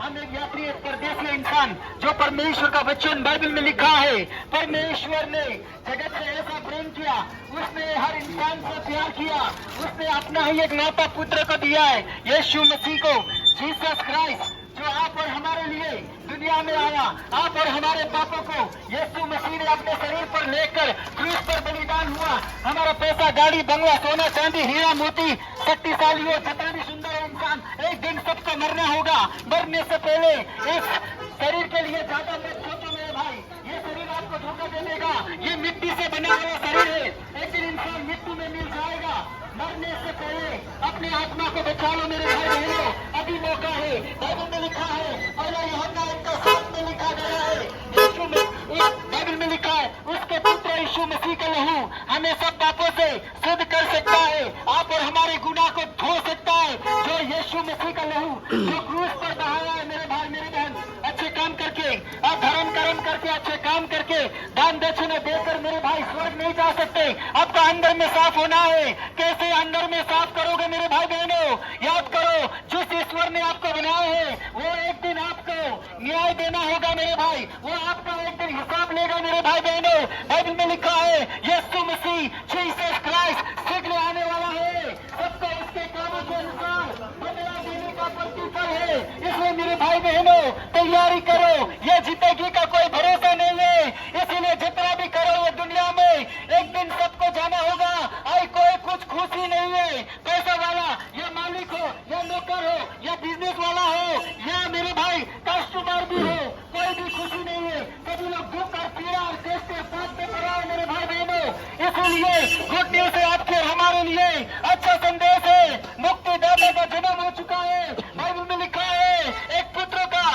हम एक यात्री, एक परदेसी इंसान, जो परमेश्वर का वचन बाइबल में लिखा है, परमेश्वर ने जगत से ऐसा प्रेम किया, उसने हर इंसान से प्यार किया, उसने अपना ही एक नाता पुत्र को दिया है, यीशु मसीह को, जीसस क्राइस्ट, जो आप और हमारे लिए दुनिया में आया, आप और हमारे पापों को यीशु मसीह ने अपने शरीर पर लेकर क्रूस पर बलिदान हुआ। हमारा पैसा, गाड़ी, बंगला, सोना, चांदी, हीरा, मोती, शक्तिशाली हो, जितना भी सुंदर है इंसान, एक दिन सबको मरना होगा। मरने से पहले इस शरीर के लिए ज्यादा मत सोचो मेरे भाई, ये शरीर आपको धोखा दे देगा, ये मिट्टी से बना हुआ शरीर है, एक दिन इंसान मिट्टी में मिल जाएगा। मरने से पहले अपने आत्मा को बचा लो मेरे भाई बहनों, अभी मौका है। बाइबल में लिखा है, पहला यूहन्ना 1:7 में लिखा गया है, यीशु में बाइबल में लिखा है, उसके पुत्र यीशु मसीह का लहू हमें सब पापों से शुद्ध कर सकता है, आप और हमारे गुनाह को धो सकता है। जो यीशु मसीह का लहू जो क्रूस पर बहाया है मेरे भाई मेरी बहन, अच्छे काम करके, धर्म कर्म करके, अच्छे काम करके, दान दक्षिणा देकर मेरे भाई स्वर्ग नहीं जा सकते। आपका अंदर में साफ होना है। कैसे अंदर में साफ करोगे मेरे भाई बहनों? याद करो, जिस ईश्वर ने आपको बनाया है वो एक दिन आपको न्याय देना होगा मेरे भाई, वो आपका एक दिन हिसाब लेगा मेरे भाई बहनों। बाइबल में लिखा है, यीशु मसीह, जीसस क्राइस्ट शीघ्र आने वाला है, सबको उसके कामों के अनुसार बदला देने का प्रतिफल है। इसलिए मेरे भाई बहनों तैयारी करो, ये जिंदगी का कोई भरोसा नहीं है, इसीलिए जितना भी करो ये दुनिया में एक दिन सबको जाना होगा। आई कोई कुछ खुशी नहीं है, पैसा वाला या मालिक हो या नौकर हो या बिजनेस वाला हो या मेरे भाई कस्टमर भी हो, कोई भी खुशी नहीं है। सभी लोग दुख और पीड़ा और देश के साथ में पड़ा है मेरे भाई बहनों। इसलिए गुड न्यूज है आपके और हमारे लिए, अच्छा संदेश है, मुक्तिदाता का जन्म हो चुका है। बाइबल में लिखा है, एक पुत्र का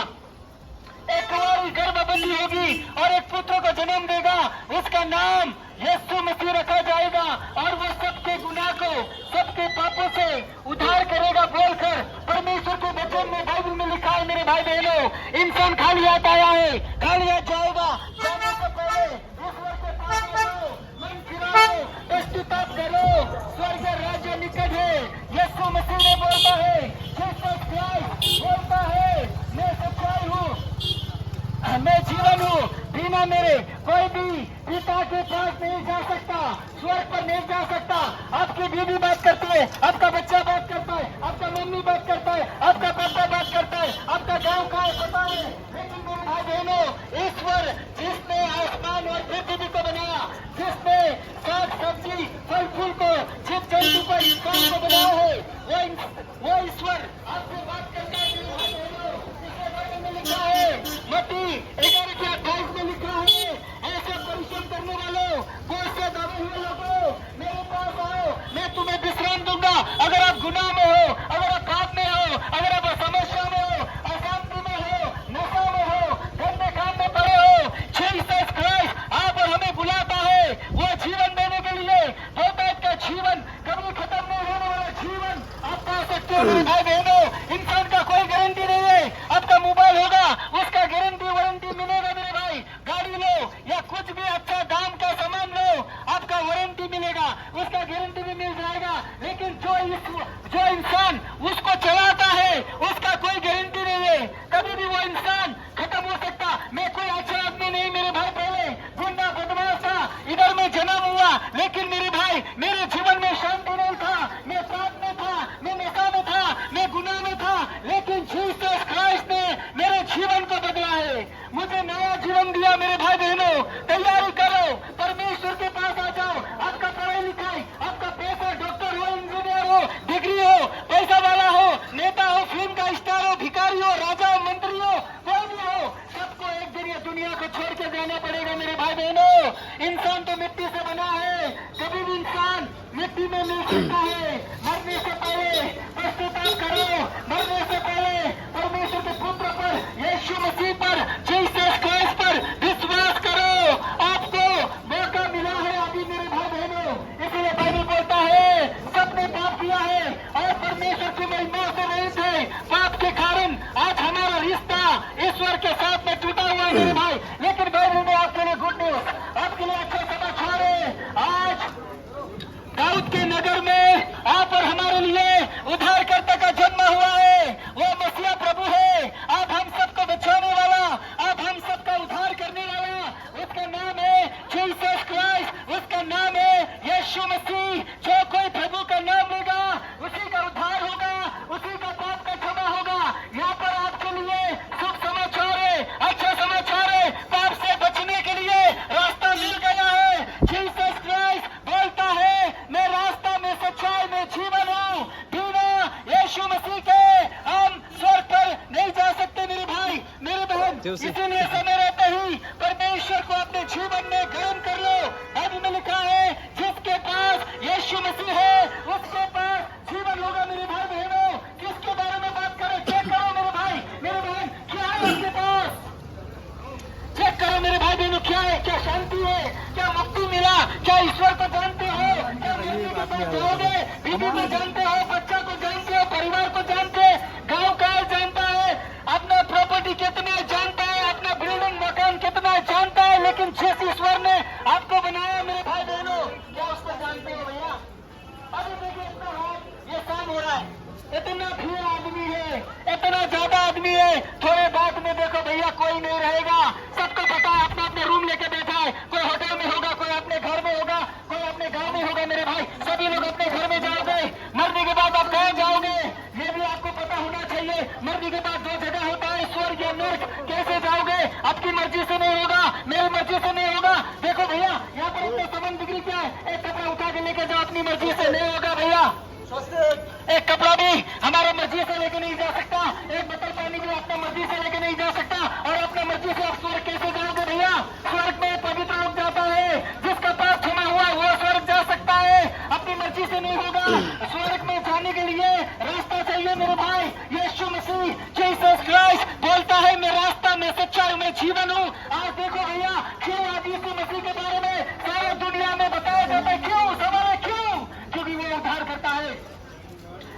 एक कुंवारी गर्भवती होगी और एक पुत्र को जन्म देगा, उसका नाम यीशु मसीह रखा जाएगा और वो सबके गुनाह को, सबके पापों से उद्धार करेगा बोलकर परमेश्वर के वचन में बाइबल में लिखा है मेरे भाई बहनों। इंसान खाली हाथ आया है, खाली हाथ जाएगा। जाने से पहले ईश्वर के पास आओ, मन फिराओ, पश्चाताप करो, स्वर्ग राज्य निकट है। यीशु मसीह ने बोलता है, जीसस क्राइस्ट बोलता है, मैं सच्चाई हूँ, मैं जीवन हूँ, बिना मेरे कोई भी पिता के पास नहीं जा सकता, स्वर्ग पर नहीं जा सकता। आपकी बीवी बात करती है, आपका बच्चा बात करता है, आपका मम्मी बात करता है, आपका पापा बात करता है, आपका गांव का है पता है, लेकिन मेरे भाई बहनों ईश्वर जिसने आसमान और पृथ्वी को बनाया, जिसने साग सब्जी फल फूल को, जीव जंतु को, इंसान को बनाया है, वो ईश्वर आपसे बात करता है मेरे भाई बहनों। इसके बारे में लिखा है मत्ती 11:28 में लिखा है, ऐसे परिश्रम करने वालों, बोझ से दबे हुए लोगों, मेरे पास आओ, मैं तुम्हें विश्राम दूंगा। अगर आप गुनाह में हो, अगर आप पाप में हो, अगर आप समस्या में हो, अशांति में हो, नशा में हो, गंदे काम में पड़े हो, जीसस क्राइस्ट आप और हमें बुलाता है वो जीवन देने के लिए। बहुतायत का जीवन, कभी खत्म नहीं होने वाला जीवन आप पा सकते हो मेरे भाई बहनों। इंसान का कोई गारंटी नहीं है, आपका मोबाइल होगा उसका गारंटी वारंटी मिलेगा मेरे भाई, गाड़ी लो या कुछ भी अच्छा दाम का सामान लो आपका वारंटी मिलेगा, उसका गारंटी भी मिल जाएगा। लेकिन जो इंसान उसको चलाता है उसका कोई गारंटी नहीं है, कभी भी वो इंसान खत्म हो सकता। मैं कोई अच्छा आदमी नहीं मेरे भाई, पहले गुंडा बदमाश था, इधर में जन्म हुआ, लेकिन मेरे भाई मेरे जीवन में शांति नहीं था, मैं पाप में था, मैं नशा में था, मैं गुनाह में था, लेकिन जीसस क्राइस्ट ने मेरे जीवन को बदला है, मुझे नया जीवन दिया मेरे भाई बहनों। तैयारी करो, परमेश्वर के पास आ जाओ। आपका पढ़ाई लिखाई, आपका पैसा, डॉक्टर हो, इंजीनियर हो, डिग्री हो, पैसा वाला हो, नेता हो, फिल्म का स्टार हो, भिखारी हो, राजा हो, मंत्री हो, कोई भी हो, सबको एक दिन ये दुनिया को छोड़ के जाना पड़ेगा मेरे भाई बहनों। इंसान तो मिट्टी से बना है, कभी भी इंसान मिट्टी में मिल सकता है। मरने से पहले पश्चाताप करो, मरने से पहले परमेश्वर के पुत्र पर, यीशु मसीह पर, जीसस क्राइस्ट पर विश्वास करो। इसीलिए समय रहते ही परमेश्वर को अपने जीवन में ग्रहण कर लो। बाइबल में लिखा है जिसके पास यीशु मसीह है उसके पास जीवन होगा। मेरे भाई बहनों, किसके बारे में बात करें? चेक करो मेरे भाई मेरे बहन, क्या है उसके पास? चेक करो मेरे भाई बहनों, क्या है? क्या शांति है? क्या मुक्ति मिला? क्या ईश्वर को जानते हो? क्या मृत्यु के पास जाओगे? बीवी को जानते हो? बच्चा को जानते हो? परिवार को जानते हैं? गाँव का जानता है? अपना प्रॉपर्टी कितना जानता है? अपना बिल्डिंग मकान कितना जानता है? लेकिन जिस ईश्वर ने आपको बनाया मेरे भाई बहनों, क्या उसको जानते हो भैया? अभी देखिए इतना है, ये शाम हो रहा है, इतना भीड़ आदमी है, इतना ज्यादा आदमी है। थोड़े बाद में देखो भैया कोई नहीं रहेगा। सबको पता है, अपना अपने रूम लेके बैठा है। कोई होटल में होगा, कोई अपने घर में होगा, कोई अपने गांव में होगा। मेरे भाई सभी लोग अपने घर में जाओगे। मरने के बाद आप कहाँ जाओगे ये भी आपको पता होना चाहिए। मरने के बाद दो जगह होता है, स्वर्ग या नर्क। कैसे जाओगे? आपकी मर्जी से नहीं होगा, मेरी मर्जी से नहीं होगा। देखो भैया यहाँ पर इतने संबंध बिगड़ी क्या है? एक कपड़ा उठा के लेके जाओ, अपनी मर्जी से नहीं होगा भैया। एक कपड़ा भी हमारा मर्जी से लेके नहीं जा सकता। एक बोतल पानी भी अपना मर्जी से लेके नहीं जा सकता। और अपना मर्जी से आप स्वर्ग कैसे जाओगे भैया? स्वर्ग में पवित्र लोग जाता है, जिसका पाप क्षमा हुआ वो स्वर्ग जा सकता है। अपनी मर्जी से नहीं होगा। स्वर्ग में जाने के लिए रास्ता चाहिए मेरे भाई। यीशु मसीह जीसस क्राइस्ट बोलता है मैं रास्ता, मैं सच्चाई, मैं जीवन हूँ। आज देखो भैया क्यों आज यीशु मसीह के बारे में सारी दुनिया में बताया जाता है? क्यों? सवाल है क्यों? क्योंकि वो उद्धार करता है।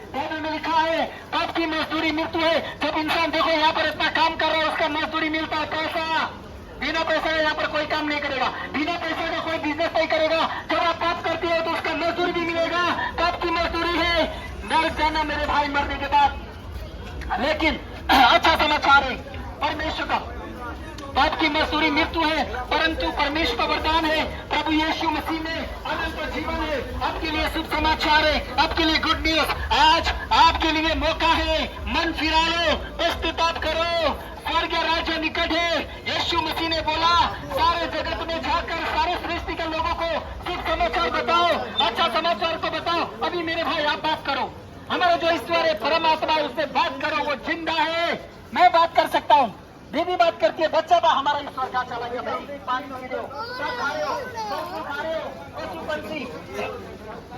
बाइबल में लिखा है पाप की मजदूरी मृत्यु है। जब इंसान देखो यहाँ पर इतना काम कर रहा है, उसका मजदूरी मिलता है पैसा। बिना पैसा यहाँ पर कोई काम नहीं करेगा, बिना पैसे का कोई बिजनेस नहीं करेगा। जब आप पाप करते हो तो उसका मजदूरी भी मिलेगा। पाप की मजदूरी है नरक जाना मेरे भाई मरने के बाद। लेकिन अच्छा समाचार है परमेश्वर का, पाप की मजदूरी मृत्यु है, परंतु परमेश्वर का वरदान है प्रभु यीशु मसीह में अनंत जीवन है। आपके लिए शुभ समाचार है, आपके लिए गुड न्यूज। आज आपके लिए मौका है, मन फिरा लो, पश्चाताप करो, स्वर्ग राज्य निकट है। यीशु मसीह ने बोला सारे जगत में जाकर सारे सृष्टि के लोगों को शुभ समाचार बताओ, अच्छा समाचार को बताओ। अभी मेरे भाई आप बात करो, हमारा जो ईश्वर है परमात्मा है उससे बात करो, वो जिंदा है। मैं बात कर सकता हूँ, बीवी बात करती है, बच्चा बा हमारा ईश्वर क्या चला गया भाई? पानी पी रहे हो, सब खा रहे हो, सब खा रहे हो, पशु पंछी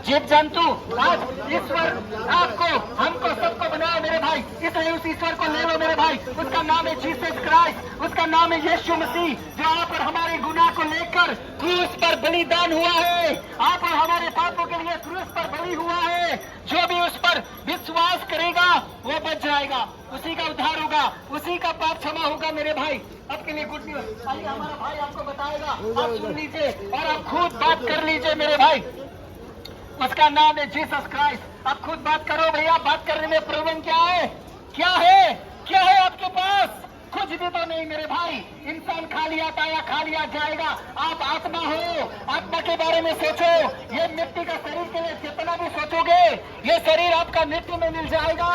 जीव जंतु। आज ईश्वर आपको हमको सबको बनाया मेरे भाई, इसलिए उस ईश्वर को ले लो मेरे भाई। उसका नाम है जीसस क्राइस्ट, उसका नाम है यीशु मसीह, जो आप और हमारे गुनाह को लेकर क्रूस पर बलिदान हुआ है। आप और हमारे पापों के लिए क्रूस पर बलि हुआ है। जो भी उस पर विश्वास करेगा वो बच जाएगा, उसी का उद्धार होगा, उसी का पाप क्षमा होगा मेरे भाई। आपके लिए गुड न्यूज, आइए हमारा भाई आपको बताएगा, आप सुन लीजिए और आप खुद बात कर लीजिए मेरे भाई। उसका नाम है जीसस क्राइस्ट। आप खुद बात करो भैया, बात करने में प्रॉब्लम क्या है? क्या है? क्या है आपके पास? कुछ भी तो नहीं मेरे भाई। इंसान खा लिया पाया, खा लिया जाएगा। आप आत्मा हो, आत्मा के बारे में सोचो। ये मिट्टी का शरीर के लिए जितना भी सोचोगे ये शरीर आपका मृत्यु में मिल जाएगा,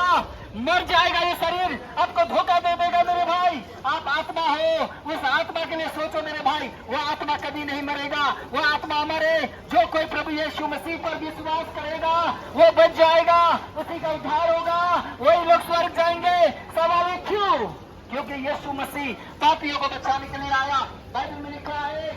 मर जाएगा। ये शरीर आपको धोखा दे देगा मेरे भाई। आप आत्मा हो, उस आत्मा के लिए सोचो मेरे भाई। वो आत्मा कभी नहीं मरेगा, वो आत्मा अमर है। जो कोई प्रभु यीशु मसीह पर विश्वास करेगा वो बच जाएगा, उसी का उद्धार होगा, वही लोग स्वर्ग जाएंगे। सवाल है क्यों? क्योंकि यीशु मसीह पापियों को बचाने के लिए आया। बाइबल में लिखा है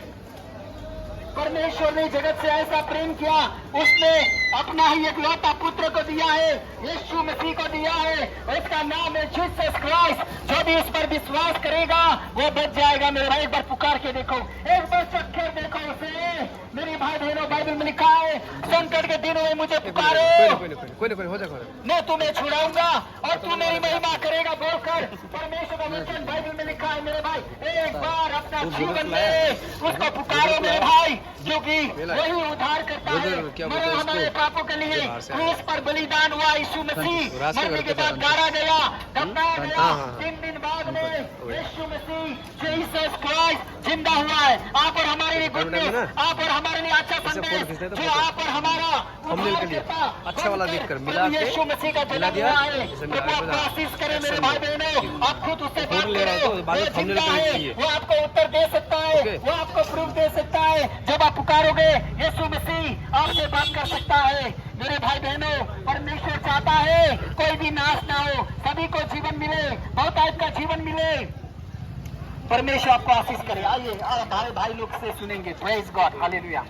परमेश्वर ने जगत से ऐसा प्रेम किया, उसने अपना ही एकलौता पुत्र को दिया है, यीशु मसीह को दिया है। इसका नाम है जीसस क्राइस्ट। जो भी इस पर विश्वास करेगा वो बच जाएगा मेरे भाई। एक बार पुकार के देखो, एक बार चक्कर देखो उसे मेरे भाई बहनों। बाइबल में लिखा है संकट के दिनों में मुझे पुकारो, मैं तुम्हें छुड़ाऊंगा और तू मेरी महिमा करेगा बोलकर परमेश्वर का वचन बाइबल में लिखा है मेरे भाई। एक बार अपना जीवन में उसको पुकारो मेरे भाई, क्योंकि वही उद्धार करता है। मरा हमारे पापों के लिए, क्रूस पर बलिदान हुआ यीशु मसीह, मरने के बाद गाड़ा गया, दफनाया गया। 3 दिन बाद में यीशु मसीह जीसस क्राइस्ट जिंदा हुआ है। आप और हमारे लिए गुड न्यूज, आप और हमारे लिए अच्छा संदेश, जो आप और हमारा अच्छा वाला देखकर मिला यीशु मसीह का जन्म हुआ है। प्रभु आपको आशीष करे मेरे भाई बहनों। आप खुद उससे बात करो, वो जिंदा है, वो आपको उत्तर दे सकता है, वो आपको प्रूफ दे सकता है। जब आप पुकारोगे यीशु मसीह आपसे बात कर सकता है मेरे भाई बहनों। परमेश्वर चाहता है कोई भी नाश ना हो, सभी को जीवन मिले, बहुतायत का जीवन मिले। परमेश्वर आपको आशीष करे। आइए हमारे भाई लोग से सुनेंगे। Praise God, hallelujah.